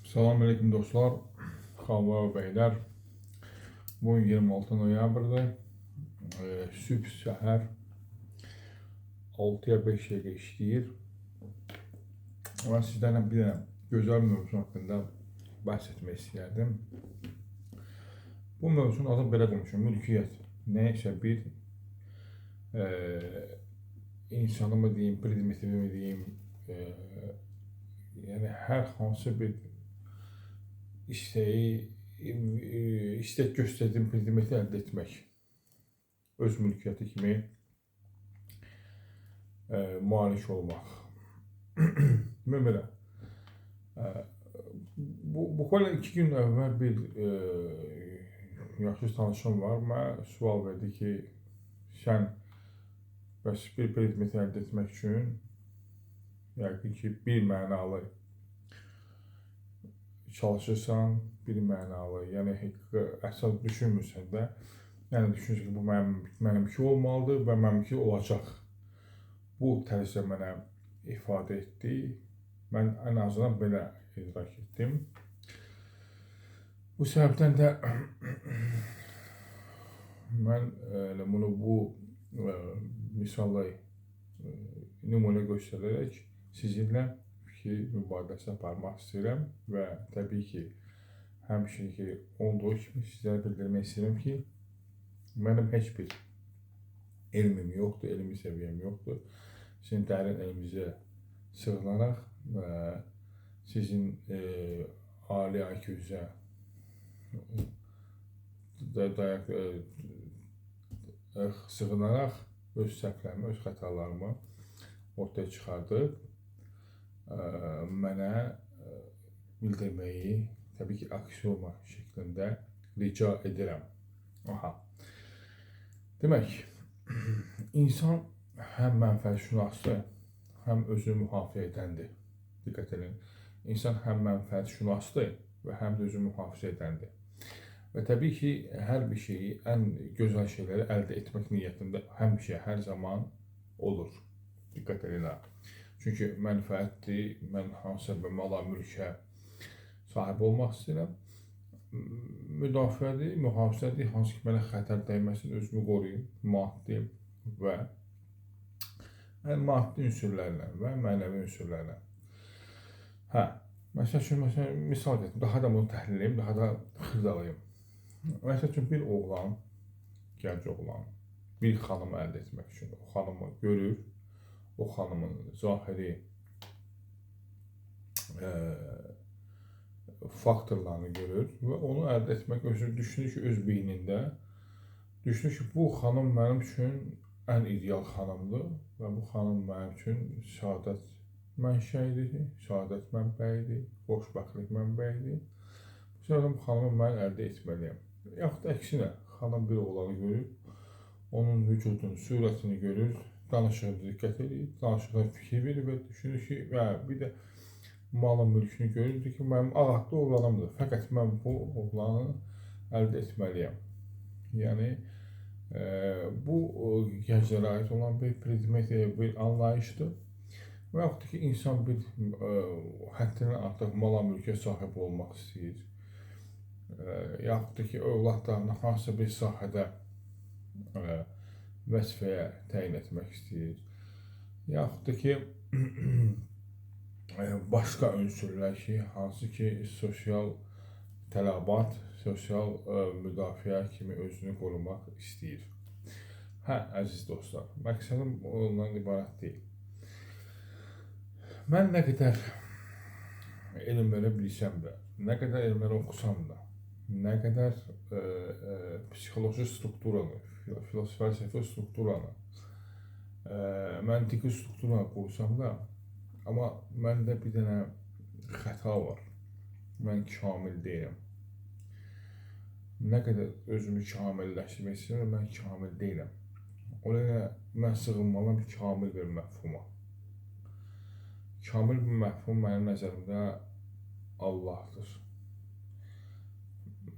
Selamünaleyküm dostlar, xanlar və bəylər. Bugün 26 noyabrdır. Sübh səhər 6-ya 5 dəqiqə işləyir. Mən sizlərlə bir dənə gözəl mövzu haqqında bəhs etmək istəyərdim. Bu mövzunun adını belə qoymuşam, mülkiyyət. Nəysə bir insanı mı deyim, predmeti mi deyim, yəni hər hansı bir istek göstərdiyim predmeti əldə etmək, öz mülkiyyəti kimi malik olmaq. Belə. Bugün 2 gün əvvəl bir yaxşı tanışım var. Mənə sual verdi ki, sən bəs bir predmeti əldə etmək üçün yəqin ki, bir mənalı çalışırsan, bir mənalı, yəni əsas düşünmürsən də, yəni düşünürsən ki, bu mənimki olmalıdır və mənimki olacaq. Bu tərzdə mənə ifadə etdi. Mən ən azından belə idrak etdim. Bu səbəbdən də mən bunu bu misallı nümunə göstərərək sizinlə fikir mübadiləsi aparmaq istəyirəm və təbii ki, həmişəki olduğu kimi sizlərə bildirmək istəyirəm ki, mənim heç bir elmim yoxdur, elmi səviyyəm yoxdur. Sizin dərin elminizə sığınaraq və sizin ali IQ-zə sığınaraq öz səhvlərimi, öz xətalarımı ortaya çıxardıb mənə bildirməyi təbii ki, aksioma şəklində rica edirəm. Demək, insan həm mənfəətşünasdır, həm özünü mühafizə edəndir. Diqqət edin, insan həm mənfəətşünasdır və həm də özünü mühafizə edəndir. Və təbii ki, hər bir şeyi, ən gözəl şeyləri əldə etmək niyyətində həmişə, hər zaman olur. Diqqət edin. Çünki mənfəətdir, mən hansısa bir mala, mülkə sahib olmaq istəyirəm. Müdafiədir, mühafizədir, hansı ki, mənə xətər dəyməsin, özümü qoruyum, maddi və maddi ünsürlərlə və mənəvi ünsürlərlə. Məsəl üçün, misal gətirim, daha da bunu təhlil edeyim, daha da xırdalayım. Məsəl üçün, bir oğlan, gənc oğlan, bir xanımı əldə etmək üçün o xanımı görür, o xanımın zahiri faktorlarını görür və onu əldə etmək üçün düşünür ki, öz beynində, düşünür ki, bu xanım mənim üçün ən ideal xanımdır və bu xanım mənim üçün səadət mənşəyidir, səadət mənbəyidir, xoşbəxtlik mənbəyidir. Bu səbəbdən bu xanımı mən əldə etməliyəm. Yaxud da əksinə, xanım bir oğlanı görür, onun vücudunu, surətini görür, danışığına diqqət edir, danışığına fikir verir və düşünür ki, bir də malın mülkünü görürdür ki, mənim ağaqlı oğlanımdır, fəqət mən bu oğlanı əldə etməliyəm. Yəni, bu gənclərə aid olan bir predmet, bir anlayışdır. Və yaxud ki, insan bir həddindən artıq mala, mülkə sahib olmaq istəyir. Yaxud da ki, övladlarını hansısa bir sahədə vəzifəyə təyin etmək istəyir. Yaxud da ki, başqa ünsürlər ki, hansı ki, sosial tələbat, sosial müdafiə kimi özünü qorumaq istəyir. Əziz dostlar, məqsədim ondan ibarət deyil. Mən nə qədər elmləri bilsəm də, nə qədər elmləri oxusam da, nə qədər psixoloji strukturanı, fəlsəfi strukturanı, məntiqi strukturanı qoysam da, amma məndə bir dənə xəta var. Mən kamil deyiləm. Nə qədər özümü kamilləşdirmək istəyirəm, mən kamil deyiləm. O nedenlə mən sığınmalıyam kamil bir məfhuma. Kamil bir məfhum mənim nəzərimdə Allahdır.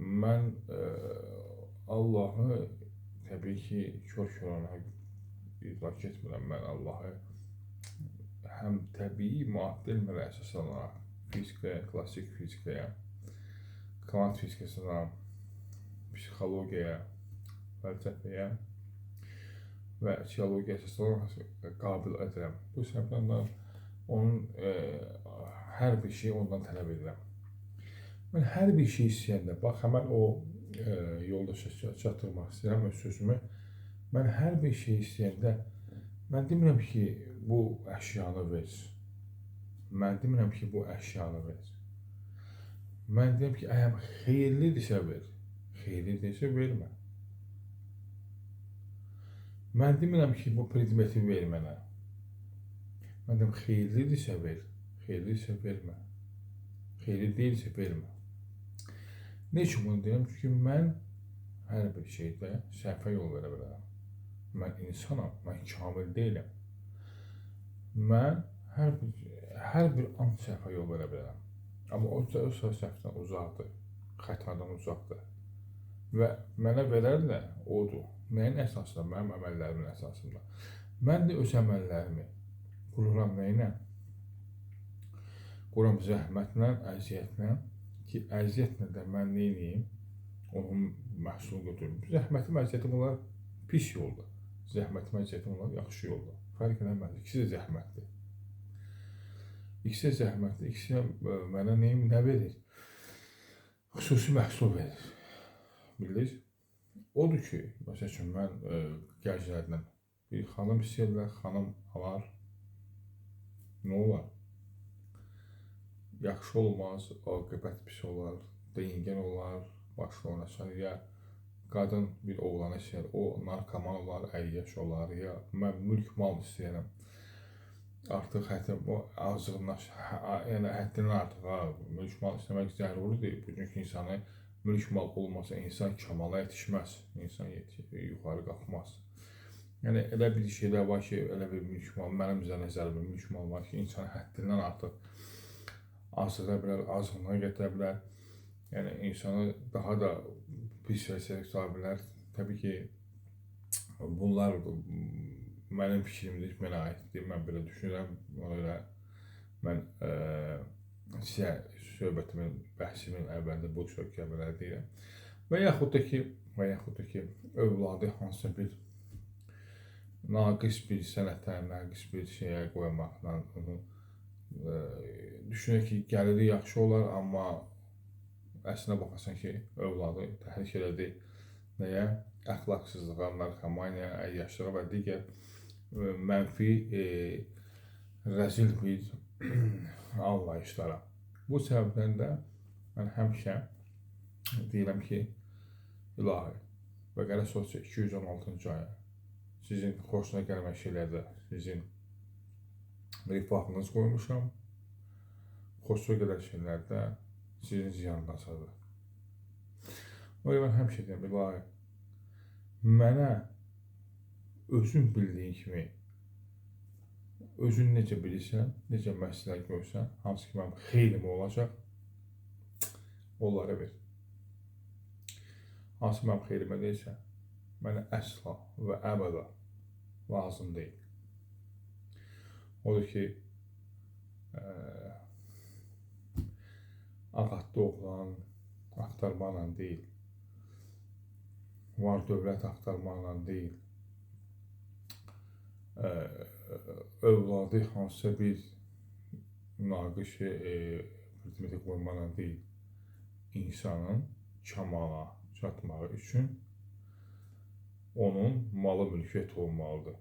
Mən Allahı təbii ki, kör-körənə idrak etmirəm. Mən Allahı həm təbii, maddi elmlərə əsaslanaraq fizikaya, klassik fizikaya, kvant fizikasına, psixologiyaya, fəlsəfəyə və teologiya əsaslı qabil edirəm. Bu səbəbdən də onun hər bir şeyi ondan tələb edirəm. Mən hər bir şey istəyəndə, bax, həmən o yoldaşa çatdırmaq istəyirəm öz sözümü. Mən hər bir şey istəyəndə, mən demirəm ki, bu əşyanı ver. Mən demirəm ki, bu əşyanı ver. Mən deyirəm ki, əgər xeyirlidirsə ver. Xeyirlidirsə vermə. Mən demirəm ki, bu predmeti ver mənə. Mən deyirəm, xeyirlidirsə ver. Xeyirlidirsə vermə. Xeyirli deyilsə vermə. Ne üçün bunu deyirəm? Çünki mən hər bir şeydə səhvə yol verə bilərəm. Mən insanam, mən kamil deyiləm. Mən hər bir an səhvə yol verə bilərəm. Amma o səhvdən uzaqdır, xətadan uzaqdır. Və mənə verər də odur. Nəyin əsasında? Mənim əməllərimin əsasında. Mən də öz əməllərimi qururam nəyinə? Qururam zəhmətlə, əziyyətlə ki, əziyyətlə də mən neyniyim? Onun məhsulunu götürürüm. Zəhmətim, əziyyətim onlar pis yolda. Zəhmətim, əziyyətim onlar yaxşı yolda. Fərq eləməz. İkisi də zəhmətdir. İkisi də zəhmətdir. İkisi də mənə nə verir? Xüsusi məhsul verir. Bildiniz? Odur ki, məsəl üçün, mən gənclərdən bir xanım istəyirlər, xanım alar, nə olar? Yaxşı olmaz, aqibət pis olar, deyingən olar, başına oynasın, ya qadın bir oğlanı istəyir, o narkoman olar, əyyaş olar, ya mən mülk mal istəyirəm. Artıq həddindən artıq mülk mal istəmək zəruridir. Bugünkü insanı mülk mal olmasa insan kamala yetişməz, insan yuxarı qalxmaz. Yəni, elə bir şeylər var ki, elə bir mülk mal, mənim nəzərimdə mülk mal var ki, insan həddindən artıq azıra bilər, azğınlığa gətirə bilər. Yəni, insanı daha da pis vəziyyətə sala bilər. Təbii ki, bunlar mənim fikrimdir, mənə aiddir, mən belə düşünürəm. Ona görə mən sizə söhbətimin, bəhsimin əvvəlində bu söhbətləri deyirəm. Və yaxud da ki, övladı hansısa bir naqis bir sənətə, naqis bir şeyə qoymaqla düşünür ki, gəliri yaxşı olar, amma əslində baxasan ki, övladı təhrik elədi. Nəyə? Əxlaqsızlığa, narkomaniyaya, əyyaşlığa və digər mənfi, rəzil bir anlayışlara. Bu səbəbdən də mən həmişə deyirəm ki, İlahi, Bəqərə surəsi 216-cı ayə, sizin xoşuna gəlmək şeylərdə sizin rifahınız qoymuşam, xoşuna gələn şeylərdə sizin ziyanındasadır. O yüzden mən həmişə deyirəm, İlahi, mənə özün bildiyin kimi, özün necə bilirsən, necə məsləhət görsən, hansı ki mənim xeyrim olacaq, onları ver. Hansı mənim xeyrimə deyilsə, mənə əsla və əbədə lazım deyil. Odur ki, ağatlı oğlan axtarmaqla deyil, var dövlət axtarmaqla deyil, övladı hansısa bir naqış predmeti qoymaqla deyil, insanın kamala çatmağı üçün onun malı mülkiyyət olmalıdır.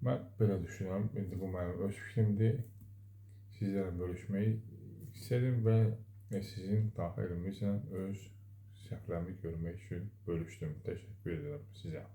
Mən belə düşünürəm, indi bu mənim öz fikrimdir, sizlərlə bölüşməyi istədim və sizin daxilimizlə öz səhvlərimi görmək üçün bölüşdüm. Təşəkkür edirəm sizə.